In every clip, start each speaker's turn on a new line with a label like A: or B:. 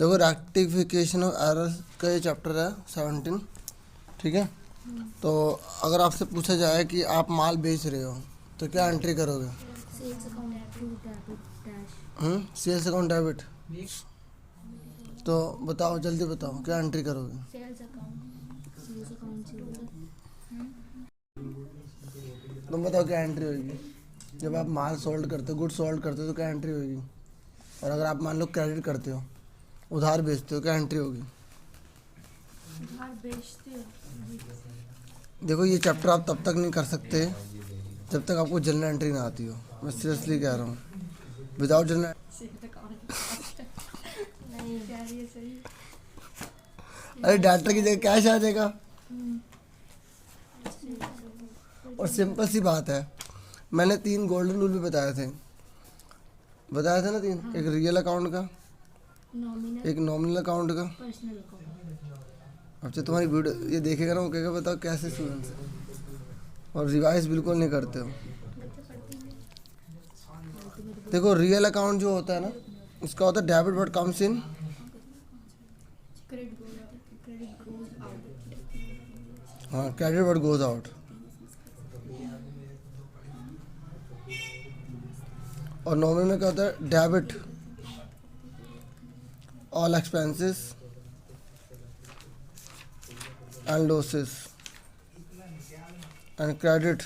A: देखो rectification of error का ये चैप्टर है 17, ठीक है। तो अगर आपसे पूछा जाए कि आप माल बेच रहे हो तो क्या एंट्री करोगे?
B: Sales account to debit dash
A: sales account debit. तो बताओ, जल्दी बताओ, क्या एंट्री करोगे?
B: सेल्स अकाउंट
A: तुम बताओ क्या एंट्री होगी जब आप माल सोल्ड करते हो, गुड सोल्ड करते हो, तो क्या एंट्री होगी? और अगर आप मान लो क्रेडिट करते हो, उधार बेचते हो, क्या एंट्री होगी?
B: उधार बेचते हो।
A: देखो ये चैप्टर आप तब तक नहीं कर सकते जब तक आपको जनरल एंट्री ना आती हो। मैं सीरियसली कह रहा हूँ, विदाउट जनरल
B: नहीं यार ये सही।
A: अरे डाटा की जगह कैश आ जाएगा। और सिंपल सी बात है, मैंने 3 गोल्डन रूल भी बताए थे ना 3। एक रियल अकाउंट का,
B: नॉमिनल,
A: एक नॉमिनल अकाउंट का।
B: Personal account.
A: अब जो तुम्हारी वीडियो ये देखेगा ना, वो कहेगा बताओ कैसे स्टूडेंट्स हैं और रिवाइज बिल्कुल नहीं करते हो। देखो रियल अकाउंट जो होता है ना, उसका होता है debit but comes in,
B: credit goes out.
A: हाँ, क्रेडिट बट गोज आउट। और नॉमिनल में क्या होता है? Debit all expenses and losses and credit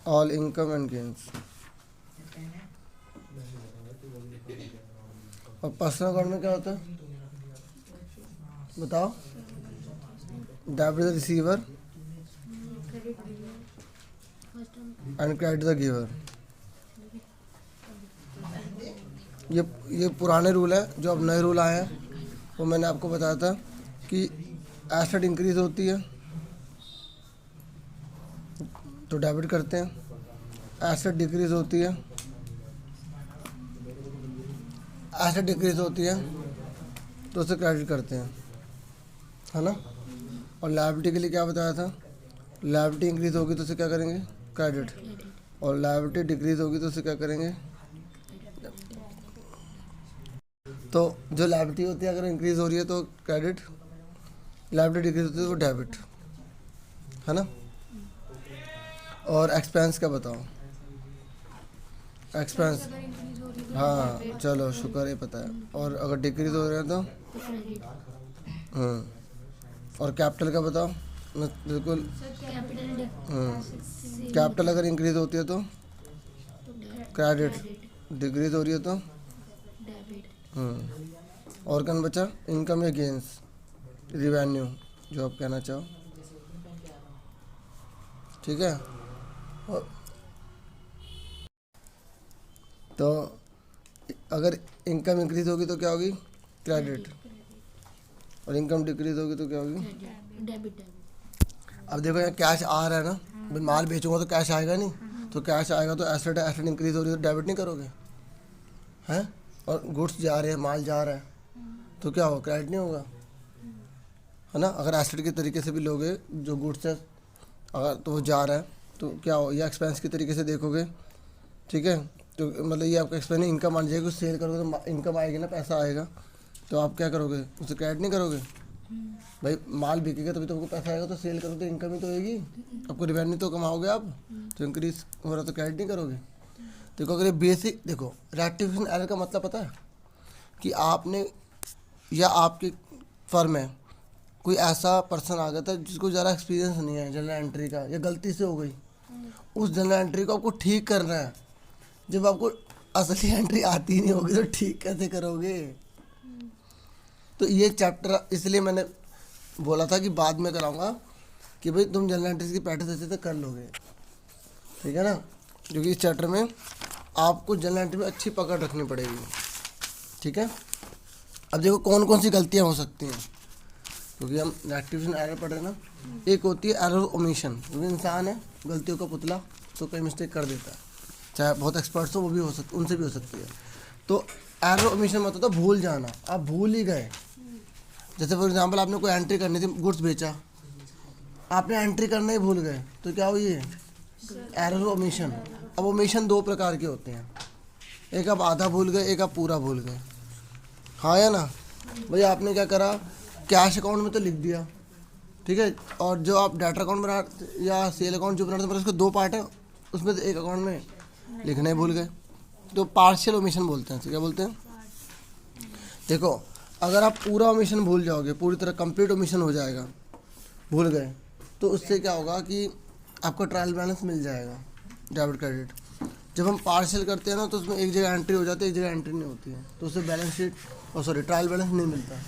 A: all income and gains. और पर्सनल अकाउंट में क्या होता है बताओ? Debit the receiver
B: credit first
A: and credit the giver. ये पुराने रूल है। जो अब नए रूल आए हैं वो मैंने आपको बताया था कि एसेट इंक्रीज होती है तो डेबिट करते हैं, एसेट डिक्रीज होती है, एसेट डिक्रीज होती है तो उसे क्रेडिट करते हैं, है ना। और लायबिलिटी के लिए क्या बताया था? लायबिलिटी इंक्रीज होगी तो उसे क्या करेंगे? क्रेडिट। और लायबिलिटी डिक्रीज होगी तो उसे क्या करेंगे? तो जो लायबिलिटी होती है अगर इंक्रीज हो रही है तो क्रेडिट, लायबिलिटी डिक्रीज होती है तो डेबिट, है ना। और एक्सपेंस का बताओ? एक्सपेंस, हाँ चलो शुक्र है पता है। और अगर डिक्रीज हो रहे हैं तो
B: क्रेडिट।
A: और कैपिटल का बताओ? बिल्कुल। कैपिटल अगर इंक्रीज होती है तो क्रेडिट, डिक्रीज हो रही है तो
B: डेबिट।
A: और कौन बचा? इनकम या गेंस, रिवेन्यू, जो आप कहना चाहो, ठीक है। और तो अगर इनकम इंक्रीज होगी तो क्या होगी? क्रेडिट। और इनकम डिक्रीज होगी तो क्या होगी?
B: डेबिट।
A: अब देखो यहाँ कैश आ रहा है ना, भाई माल बेचूंगा तो कैश आएगा नहीं, तो कैश आएगा तो एसेट है, एसेट इंक्रीज हो रही है तो डेबिट नहीं करोगे, हैं। और गुड्स जा रहे हैं, माल जा रहा है तो क्या होगा? क्रेडिट नहीं होगा, है ना। अगर एसेट के तरीके से भी लोगे जो गुड्स है, अगर तो वो जा रहा है तो क्या हो, या एक्सपेंस के तरीके से देखोगे, ठीक है। तो मतलब ये आपका एक्सपेंस इनकम आ जाएगी, सेल करोगे तो इनकम आएगी ना, पैसा आएगा, तो आप क्या करोगे? उसे क्रेडिट नहीं करोगे। भाई माल बिकेगा तभी तो आपको पैसा आएगा, तो सेल करोगे तो इनकम ही तो होगी, आपको रिवेन्यू तो कमाओगे आप, तो इंक्रीज हो रहा तो क्रेडिट नहीं करोगे। देखो अगर ये बेसिक, देखो रेक्टिफिकेशन एरर का मतलब पता है कि आपने या आपकी फर्म में कोई ऐसा पर्सन आ गया था जिसको ज़रा एक्सपीरियंस नहीं है जनरल एंट्री का, या गलती से हो गई, उस जनरल एंट्री को आपको ठीक करना है। जब आपको असली एंट्री आती ही नहीं होगी तो ठीक कैसे करोगे? तो ये चैप्टर इसलिए मैंने बोला था कि बाद में कराऊंगा कि भाई तुम जनरल एंट्रीज की प्रैक्टिस अच्छे से कर लोगे, ठीक है ना। क्योंकि इस चैप्टर में आपको जनरल एंट्री में अच्छी पकड़ रखनी पड़ेगी, ठीक है। अब देखो कौन कौन सी गलतियाँ हो सकती हैं, क्योंकि हम रेक्टिफिकेशन एरर पढ़ रहे हैं ना। एक होती है एरर ओमिशन, क्योंकि इंसान है गलतियों का पुतला, तो कोई मिस्टेक कर देता है, चाहे बहुत एक्सपर्ट्स हो वो भी हो सकती, उनसे भी हो सकती है। तो एरर ओमिशन मतलब होता है भूल जाना, आप भूल ही गए। जैसे फॉर एग्जांपल आपने कोई एंट्री करनी थी, गुड्स बेचा, आपने एंट्री करना ही भूल गए, तो क्या हुई है? Error omission. अब ओमिशन 2 प्रकार के होते हैं, एक आप आधा भूल गए, एक आप पूरा भूल गए, हाँ या ना? भाई आपने क्या करा, कैश अकाउंट में तो लिख दिया, ठीक है, और जो आप डाटा अकाउंट बना या सेल अकाउंट जो बनाते हैं उसके दो पार्ट है, उसमें से एक अकाउंट में लिखना ही भूल गए, तो पार्शियल ओमिशन बोलते हैं। क्या बोलते हैं? देखो अगर आप पूरा ओमिशन भूल जाओगे, पूरी तरह कंप्लीट ओमिशन हो जाएगा, भूल गए, तो उससे क्या होगा कि आपको ट्रायल बैलेंस मिल जाएगा डेबिट क्रेडिट। जब हम पार्शियल करते हैं ना तो उसमें एक जगह एंट्री हो जाती है, एक जगह एंट्री नहीं होती है, तो उससे बैलेंस शीट और सॉरी ट्रायल बैलेंस नहीं मिलता।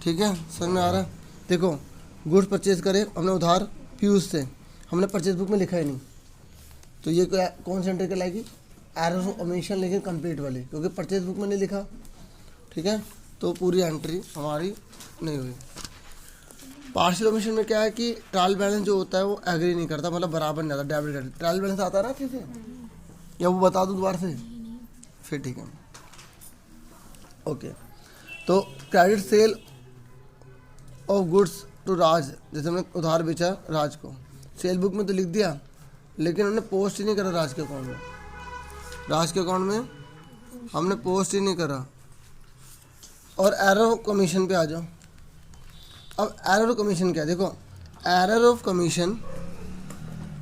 A: ठीक है, समझ में आ रहा है? देखो गुड्स परचेज करे हमने उधार पीयूष से, हमने परचेज बुक में लिखा ही नहीं, तो ये कौन सी एंट्री कहलाएगी? एरर ऑफ ओमिशन, लेकिन कंप्लीट वाली, क्योंकि परचेज बुक में नहीं लिखा। ठीक है, तो पूरी एंट्री हमारी नहीं हुई। पार्शियल ओमिशन में क्या है कि ट्रायल बैलेंस जो होता है वो एग्री नहीं करता, मतलब बराबर नहीं आता डेबिट क्रेडिट। ट्रायल बैलेंस आता है ना किसे, या वो बता दूँ दोबारा से? फिर ठीक है, ओके। तो credit sale of goods to Raj, जैसे हमने उधार बेचा राज को, सेल बुक में तो लिख दिया, लेकिन हमने पोस्ट ही नहीं करा राज के अकाउंट में। राज के अकाउंट में हमने पोस्ट ही नहीं करा। और एरर ऑफ कमीशन पे आ जाओ। अब एरर ऑफ कमीशन क्या है? देखो error of commission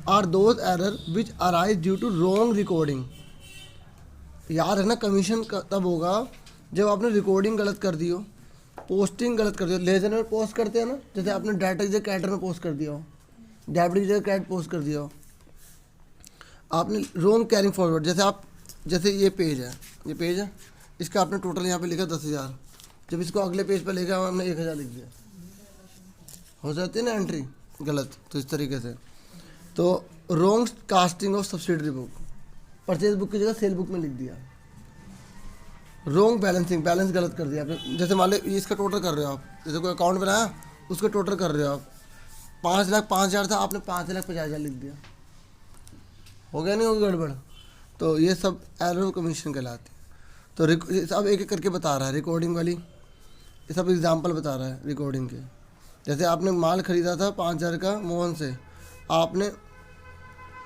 A: are those error which arise due to wrong recording. याद है ना, कमीशन तब होगा जब आपने रिकॉर्डिंग गलत कर दी हो, पोस्टिंग गलत कर दी हो। लेजर में पोस्ट करते हैं ना, जैसे आपने डाटा की जगह कैटर में पोस्ट कर दिया हो, डेबिट की जगह क्रेडिट पोस्ट कर दिया हो, आपने रॉन्ग कैरिंग फॉरवर्ड। जैसे ये पेज है, इसका आपने टोटल यहाँ पे लिखा 10,000, जब इसको अगले पेज पर लेकर हमने 1,000 लिख दिया, हो जाती है ना एंट्री गलत। तो इस तरीके से तो wrong casting of subsidiary book, purchase book की जगह सेल बुक में लिख दिया। रॉन्ग बैलेंसिंग, बैलेंस गलत कर दिया आपने। जैसे मान लो इसका टोटल कर रहे हो आप, जैसे कोई अकाउंट बनाया उसका टोटल कर रहे हो आप, 5,05,000 था, आपने 5,50,000 लिख दिया, हो गया नहीं, होगी गड़बड़। तो ये सब एरर ऑफ कमीशन कहलाती है। तो अब एक एक करके बता रहा है रिकॉर्डिंग वाली, ये सब एग्जांपल बता रहा है रिकॉर्डिंग के। जैसे आपने माल ख़रीदा था 5,000 का मोहन से, आपने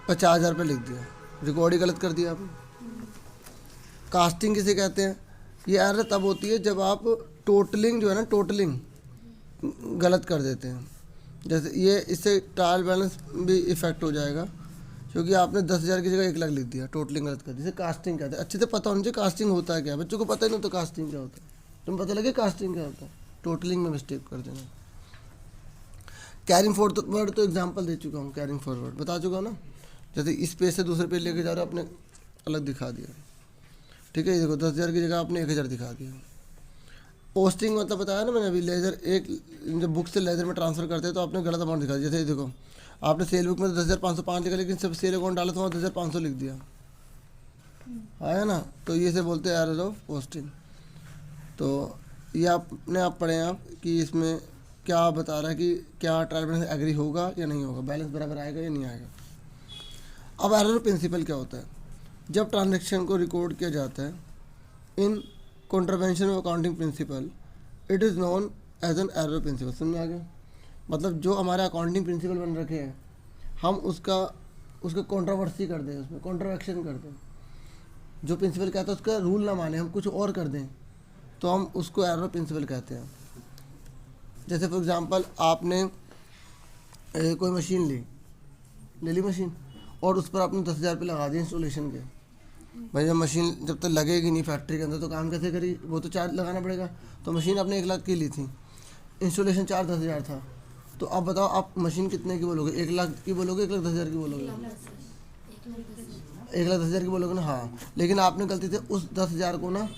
A: 50,000 रुपये लिख दिया, रिकॉर्डिंग गलत कर दिया आपने। कास्टिंग किसे कहते हैं? ये एरर तब होती है जब आप टोटलिंग जो है ना, टोटलिंग गलत कर देते हैं। जैसे ये, इससे ट्रायल बैलेंस भी इफ़ेक्ट हो जाएगा, क्योंकि आपने 10,000 की जगह 1,00,000 लिख दिया, टोटलिंग गलत कर दी। इसे कास्टिंग कहते हैं। अच्छे से पता होना चाहिए कास्टिंग होता है क्या, बच्चों को पता ही नहीं तो कास्टिंग क्या होता है। तुम्हें पता लगे कास्टिंग क्या होता है? टोटलिंग में मिस्टेक कर देना। कैरिंग फॉरवर्ड तो एग्जांपल दे चुका हूँ, कैरिंग फॉरवर्ड बता चुका हूँ ना। जैसे इस पेज से दूसरे पेज लेके जा रहे हो, आपने अलग दिखा दिया, ठीक है। ये देखो 10,000 की जगह आपने 1,000 दिखा दिया। पोस्टिंग मतलब बताया ना मैंने अभी, लेजर एक जब बुक से लेजर में ट्रांसफ़र करते हैं तो आपने गलत अमाउंट दिखा दिया। जैसे देखो आपने सेल बुक में 10,505 लिखा, लेकिन सब सेल अकाउंट डाला तो वहाँ 10,500 लिख दिया, आया ना। तो ये से बोलते हैं एरर ऑफ पोस्टिंग। तो ये आपने आप पढ़े आप कि इसमें क्या बता रहा है कि क्या ट्रायल बैलेंस एग्री होगा या नहीं होगा, बैलेंस बराबर आएगा या नहीं आएगा। अब एरर ऑफ प्रिंसिपल क्या होता है? जब ट्रांजेक्शन को रिकॉर्ड किया जाता है in contravention of accounting principle, it is known as an error of principle. समझ में आ गया? मतलब जो हमारे अकाउंटिंग प्रिंसिपल बन रखे हैं, हम उसका कंट्रोवर्सी कर दें, उसमें कॉन्ट्रोवर्शन कर दें, जो प्रिंसिपल कहता है उसका रूल ना माने, हम कुछ और कर दें, तो हम उसको एरर ऑफ प्रिंसिपल कहते हैं। जैसे फॉर एग्जांपल आपने कोई मशीन ले ली मशीन, और उस पर आपने 10,000 रुपये लगा दिए इंस्टॉलेशन के। भाई जब मशीन जब तक लगेगी नहीं फैक्ट्री के अंदर तो काम कैसे करी, वो तो चार्ज लगाना पड़ेगा। तो मशीन आपने 1,00,000 की ली थी, इंस्टॉलेशन चार्ज 10,000 था। तो अब बताओ आप मशीन कितने की बोलोगे? 1,00,000 की बोलोगे, 1,10,000 की बोलोगे? 1,10,000 की बोलोगे ना, हाँ। लेकिन आपने गलती से उस 10,000 को ना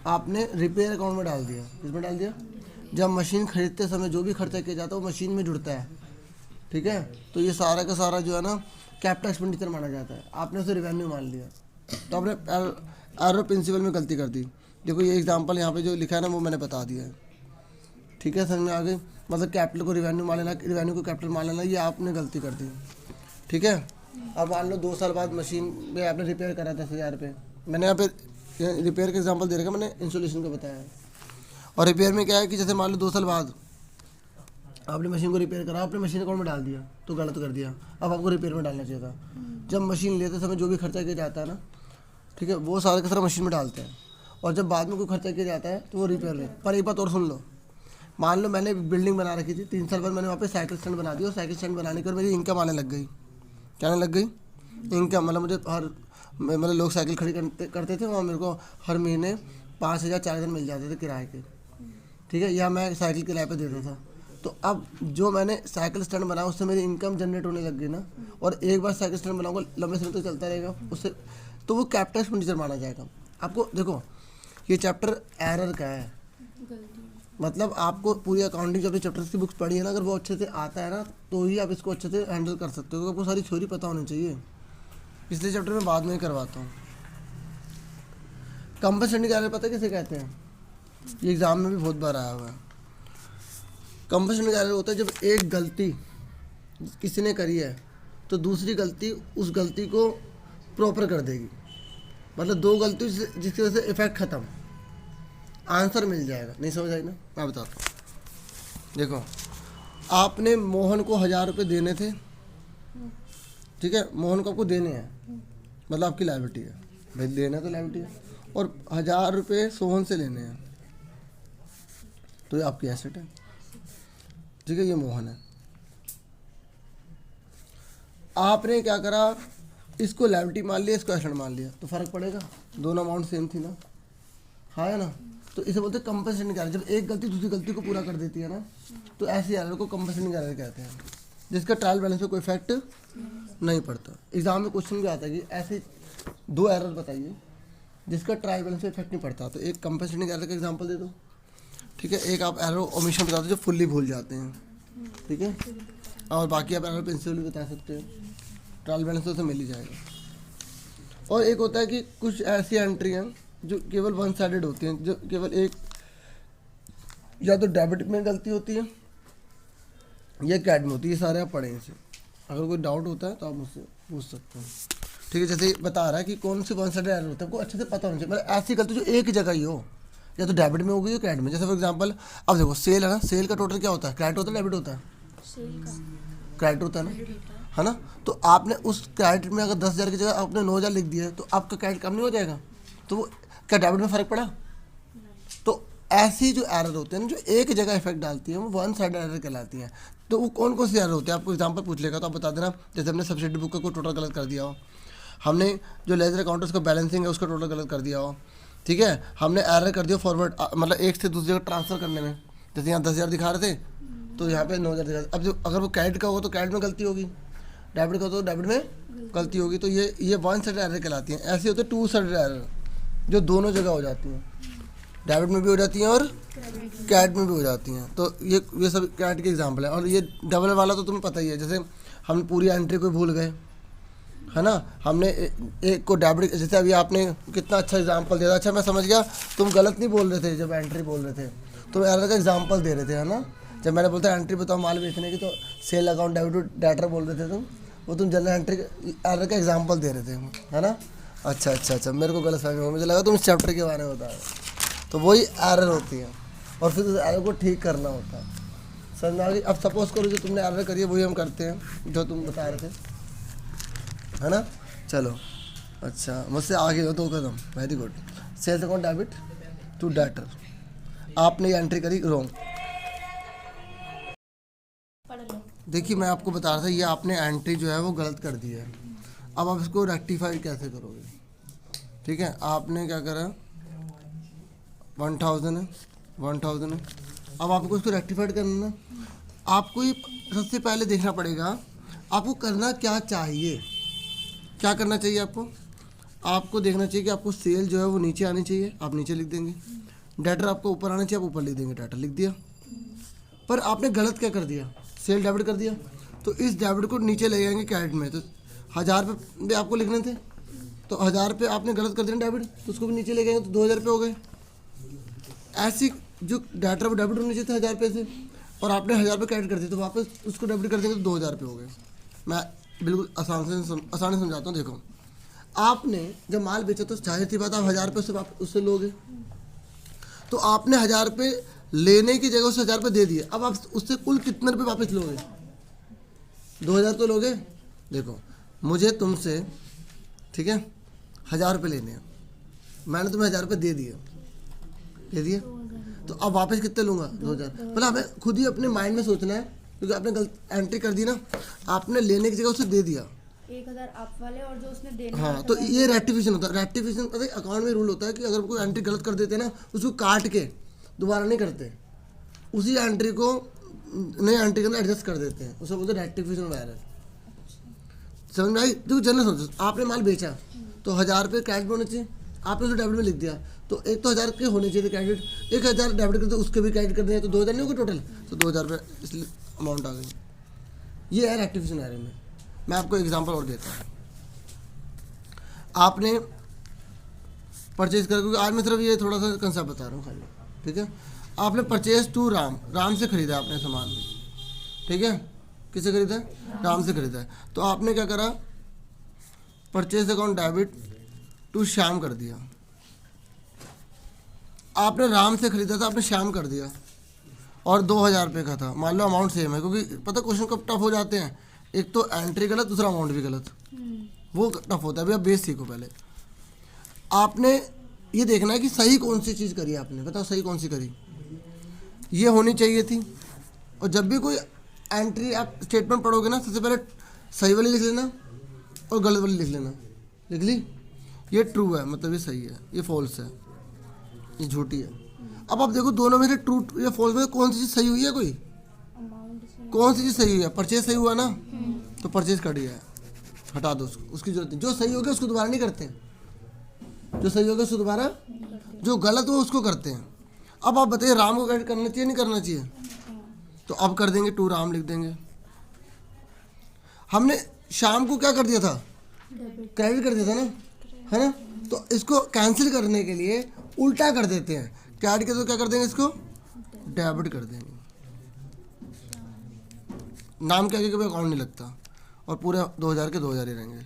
A: आपने रिपेयर अकाउंट में डाल दिया। किसमें डाल दिया? जब मशीन खरीदते समय जो भी खर्चा किया जाता है वो मशीन में जुड़ता है, ठीक है। तो ये सारा का सारा जो है ना कैपिटल एक्सपेंडिचर माना जाता है, आपने उसे रिवेन्यू मान लिया, तो आपने एरर प्रिंसिपल में गलती कर दी। देखो ये एग्जांपल यहाँ पे जो लिखा है ना वो मैंने बता दिया है, ठीक है, समझ में आ गई। मतलब कैपिटल को रिवेन्यू मान लेना, रिवेन्यू को कैपिटल मान लेना, ये आपने गलती कर दी, ठीक है। अब मान लो 2 साल बाद मशीन में आपने रिपेयर करा 10,000 रुपये, मैंने यहाँ पे रिपेयर का एग्जांपल दे रखा, मैंने इंस्टॉलेशन का बताया है। और रिपेयर में क्या है कि जैसे मान लो 2 साल बाद आपने मशीन को रिपेयर करा, आपने मशीन अकाउंट में डाल दिया तो गलत कर दिया, अब आपको रिपेयर में डालना चाहिए था। जब मशीन लेते समय जो भी खर्चा किया जाता है ना, ठीक है, वो सारा का सारा मशीन में डालते हैं, और जब बाद में कोई खर्चा किया जाता है तो वो रिपेयर में। पर एक बात और सुन लो, मान लो मैंने बिल्डिंग बना रखी थी, 3 साल बाद मैंने वहाँ पे साइकिल स्टैंड बना दिया, और साइकिल स्टैंड बनाने के बाद मेरी इनकम आने लग गई। क्या आने लग गई? इनकम। मतलब मुझे मतलब लोग साइकिल खड़ी करते थे, वहाँ मेरे को हर महीने 5,000 4,000 मिल जाते थे किराए के, ठीक है, या मैं साइकिल किराए पे देता था। तो अब जो मैंने साइकिल स्टैंड बनाया उससे मेरी इनकम जनरेट होने लग गई ना, और एक बार साइकिल स्टैंड बनाऊंगा लंबे समय तक चलता रहेगा उससे, तो वो कैपिटल एक्सपेंडिचर माना जाएगा। आपको देखो ये चैप्टर एरर का है, मतलब आपको पूरी अकाउंटिंग जो अपनी चैप्टर्स की बुक्स पढ़ी है ना, अगर वो अच्छे से आता है ना तो ही आप इसको अच्छे से हैंडल कर सकते हो, क्योंकि आपको सारी थ्योरी पता होनी चाहिए। पिछले चैप्टर में बाद में करवाता हूँ। कंपनसेटिंग एरर पता है किसे कहते हैं? ये एग्ज़ाम में भी बहुत बार आया हुआ है। कंपनसेटिंग एरर होता है जब एक गलती किसी ने करी है तो दूसरी गलती उस गलती को प्रॉपर कर देगी, मतलब 2 गलती जिसकी वजह से इफेक्ट ख़त्म, आंसर मिल जाएगा। नहीं समझ आई ना? मैं बताता हूँ। देखो, आपने मोहन को 1,000 रुपये देने थे, ठीक है, मोहन को आपको देने हैं, मतलब आपकी लायबिलिटी है, भाई देना तो लायबिलिटी है, और 1,000 रुपये सोहन से लेने हैं, तो ये आपकी एसेट है, ठीक है, ये मोहन है। आपने क्या करा, इसको लायबिलिटी मान लिया, इसको एसेट मान लिया, तो फ़र्क पड़ेगा? दोनों अमाउंट सेम थी ना, हाँ है ना? तो इसे बोलते हैं कंपनसेटिंग एरर। जब एक गलती दूसरी गलती को पूरा कर देती है ना, तो ऐसी एरर को कंपनसेटिंग एरर कहते हैं, जिसका ट्रायल बैलेंस में कोई इफेक्ट नहीं पड़ता। एग्जाम में क्वेश्चन भी आता है कि ऐसे 2 एरर बताइए जिसका ट्रायल बैलेंस में इफेक्ट नहीं पड़ता, तो एक कंपनसेटिंग एरर का एग्जाम्पल दे दो, ठीक है, एक आप एरर ओमिशन बता दो जो फुल्ली भूल जाते हैं, ठीक है, और बाकी आप एरर प्रिंसिपल भी बता सकते हैं, ट्रायल बैलेंस तो उसे मिल ही जाएगा। और एक होता है कि कुछ ऐसी एंट्री हैं जो केवल 1 साइडेड होती हैं, जो केवल एक या तो डेबिट में गलती होती है या कैड में होती है। ये सारे आप पढ़ें इसे, अगर कोई डाउट होता है तो आप मुझसे पूछ सकते हैं, ठीक है। जैसे बता रहा है कि कौन सी 1 साइडेड एरर होता है, आपको अच्छे से पता होना चाहिए, मतलब ऐसी गलती जो एक जगह ही हो, या तो डेबिट में होगी या कैड में। जैसे फॉर एग्जांपल अब देखो सेल है ना, सेल का टोटल क्या होता है? क्रेडिट होता है, डेबिट होता है? क्रेडिट होता है ना, है ना? तो आपने उस क्रेडिट में अगर 10,000 की जगह आपने 9,000 लिख दिया है, तो आपका क्रेडिट कम नहीं हो जाएगा? तो वो क्या डेबिट में फ़र्क पड़ा? तो ऐसी जो एरर होते हैं ना, जो एक जगह इफेक्ट डालती है, वो 1 साइड एरर कहलाती हैं। तो वो कौन कौन सी एरर होते हैं? आपको एग्जांपल पूछ लेगा तो आप बता देना। जैसे हमने सब्सिडी बुक का कोई टोटल गलत कर दिया हो, हमने जो लेजर अकाउंट उसका बैलेंसिंग है उसका टोटल गलत कर दिया हो, ठीक है, हमने एरर कर दिया फॉरवर्ड, मतलब एक से दूसरी जगह ट्रांसफ़र करने में, जैसे यहाँ 10,000 दिखा रहे थे तो यहाँ पे 9,000 दिखा रहे। अब जो अगर वो क्रेडिट का होगा तो क्रेडिट में गलती होगी, डेबिट का तो डेबिट में गलती होगी, तो ये 1 साइड एरर कहलाती हैं। ऐसे होते हैं 2 साइड एरर जो दोनों जगह हो जाती हैं, डेबिट में भी हो जाती हैं और कैट में भी हो जाती हैं। तो ये सब कैट के एग्जांपल है। और ये डबल वाला तो तुम्हें पता ही है, जैसे हम पूरी एंट्री को भूल गए, है ना, हमने एक को डेबिट, जैसे अभी आपने कितना अच्छा एग्जांपल दिया था। अच्छा मैं समझ गया, तुम गलत नहीं बोल रहे थे जब एंट्री बोल रहे थे, तुम एरर का एग्जाम्पल दे रहे थे, है ना। जब मैंने बोलता एंट्री बताओ माल बेचने की, तो सेल अकाउंट डेबिट डाटा बोल रहे थे तुम, वो तुम जनरल एंट्री एरर का एग्जाम्पल दे रहे थे, है ना। अच्छा, मेरे को गलत समझ में, मुझे लगा तुम इस चैप्टर के बारे में बता रहे। तो वही एरर होती है, और फिर उस एरर को ठीक करना होता है, समझ में आ गई। अब सपोज करो जो तुमने एरर करी है वही हम करते हैं जो तुम बता रहे थे, है ना। चलो अच्छा, मुझसे आगे हो 2 कदम, very good. Sales account debit to debtor, आपने ये एंट्री करी रॉन्ग। देखिए मैं आपको बता रहा था, ये आपने एंट्री जो है वो गलत कर दी है। अब आप इसको रेक्टिफाई कैसे करोगे? ठीक है, आपने क्या करा, 1,000 है। अब आपको इसको रेक्टिफाइड करना ना, आपको ये सबसे पहले देखना पड़ेगा आपको करना क्या चाहिए। क्या करना चाहिए आपको देखना चाहिए कि आपको सेल जो है वो नीचे आनी चाहिए, आप नीचे लिख देंगे। डेटर आपको ऊपर आना चाहिए, आप ऊपर लिख देंगे, डेटर लिख दिया। पर आपने गलत क्या कर दिया, सेल डेबिट कर दिया, तो इस डेबिट को नीचे ले जाएंगे क्रेडिट में। तो 1,000 रुपये आपको लिखने थे, तो 1,000 रुपये आपने गलत कर दिया डेबिट, तो उसको भी नीचे ले गए तो 2,000 रुपये हो गए। ऐसी जो डाटा वो डेबिट होने चाहिए था 1,000 रुपये से, और आपने 1,000 रुपये क्रेडिट कर दिए, तो वापस उसको डेबिट कर देंगे तो 2,000 रुपये हो गए। मैं बिल्कुल आसानी समझाता हूँ। देखो, आपने जब माल बेचा तो जाहिर सी बात आप 1,000 रुपये उससे लोगे, तो आपने 1,000 रुपये लेने की जगह उसे 1,000 रुपये दे दिए। अब आप उससे कुल कितने रुपये वापस लोगे? 2,000 तो लोगे। देखो मुझे तुमसे, ठीक है, 1,000 रुपये लेने हैं, मैंने तुम्हें 1,000 रुपये दे दिए, दे दिया। तो अब वापस कितने लूँगा 2000। मतलब हमें खुद ही अपने माइंड में सोचना है, क्योंकि आपने गलत एंट्री कर दी ना, आपने लेने की जगह उसे दे दिया।
B: 1000 आप वाले और जो उसने देने
A: हाँ, तो ये रेक्टिफिकेशन होता है। रेक्टिफिकेशन पता है अकाउंट में रूल होता है कि अगर कोई एंट्री गलत कर देते हैं ना, उसको काट के दोबारा नहीं करते, उसी एंट्री को नई एंट्री के अंदर एडजस्ट कर देते हैं, उसे बोलते हैं रेक्टिफिकेशन एरर। समझ में आई? जो जनरल सोचो, आपने माल बेचा तो 1000 रुपये क्रेडिट होने चाहिए, आपने उसे डेबिट में लिख दिया, तो एक तो 1000 के होने चाहिए थे क्रेडिट, 1000 डेबिट करते उसके भी क्रेडिट कर दिया, तो 2000 नहीं होगा टोटल, तो 2000 रुपये इसलिए अमाउंट आ गई। ये है रेक्टिफिकेशन एरर में। मैं आपको एग्जांपल और देता हूँ। आपने परचेज कर, क्योंकि आज मैं सिर्फ ये थोड़ा सा कंसेप्ट बता रहा हूँ खाली, ठीक है। आपने परचेज टू राम से ख़रीदा आपने सामान, ठीक है। किससे खरीदा है? राम से खरीदा है। तो आपने क्या करा, purchase account debit to Shyam कर दिया। आपने राम से खरीदा था, आपने श्याम कर दिया, और 2000 रुपये का था। मान लो अमाउंट सेम है, क्योंकि पता क्वेश्चन कब टफ हो जाते हैं, एक तो एंट्री गलत, दूसरा अमाउंट भी गलत, वो टफ होता है। अभी आप बेस सीखो पहले। आपने ये देखना है कि सही कौन सी चीज़ करी आपने, बताओ सही कौन सी करी। ये होनी चाहिए थी। और जब भी कोई एंट्री आप स्टेटमेंट पढ़ोगे ना, सबसे पहले सही वाली लिख लेना और गलत वाली लिख लेना। लिख ली? ये ट्रू है, मतलब ये सही है, ये फॉल्स है, ये झूठी है। अब आप देखो दोनों में से ट्रू या फॉल्स में कौन सी चीज़ सही हुई है, कोई कौन सी चीज़ सही हुई है? परचेज सही हुआ ना, तो परचेज कट गया है, हटा दो उसको, उसकी जरूरत नहीं। जो सही हो गया उसको दोबारा नहीं करते, जो सही हो गया उसको दोबारा, जो गलत हो उसको करते हैं। अब आप बताइए राम को क्रेडिट करना चाहिए नहीं करना चाहिए? तो अब कर देंगे, टू राम लिख देंगे। हमने शाम को क्या कर दिया था? क्रेडिट कर दिया था ना, है ना। तो इसको कैंसिल करने के लिए उल्टा कर देते हैं, क्रेडिट के तो क्या कर देंगे, इसको डेबिट कर देंगे। नाम के आगे कभी अकाउंट नहीं लगता, और पूरे 2000 के 2000 ही रहेंगे।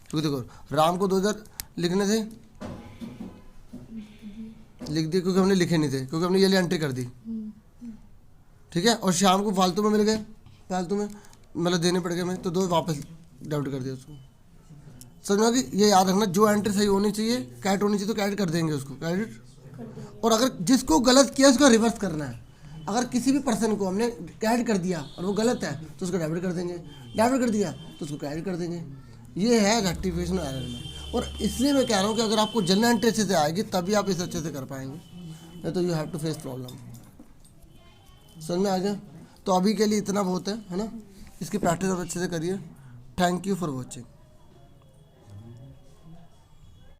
A: क्योंकि देखो राम को 2000 लिखने थे, लिख दिए क्योंकि हमने लिखे नहीं थे, क्योंकि हमने ये लिए एंट्री कर दी, ठीक है। और शाम को फालतू में मिल गए, फालतू में मतलब देने पड़ गए हमें, तो 2 वापस डेबिट कर दिया उसको। समझ में कि ये याद रखना, जो एंट्री सही होनी चाहिए, कैट होनी चाहिए, तो कैट कर देंगे उसको, क्रेडिट। और अगर जिसको गलत किया उसको रिवर्स करना है। अगर किसी भी पर्सन को हमने क्रेडिट कर दिया और वो गलत है, तो उसको डेबिट कर देंगे, डेबिट कर दिया तो उसको क्रेडिट कर देंगे। ये है रेक्टिफिकेशन एरर में। और इसलिए मैं कह रहा हूँ कि अगर आपको जनरल एंट्री अच्छे से आएगी तभी आप इसे अच्छे से कर पाएंगे, नहीं तो you have to face problem. समझ में आ गया? तो अभी के लिए इतना बहुत है ना। इसकी प्रैक्टिस आप अच्छे से करिए। Thank you for watching.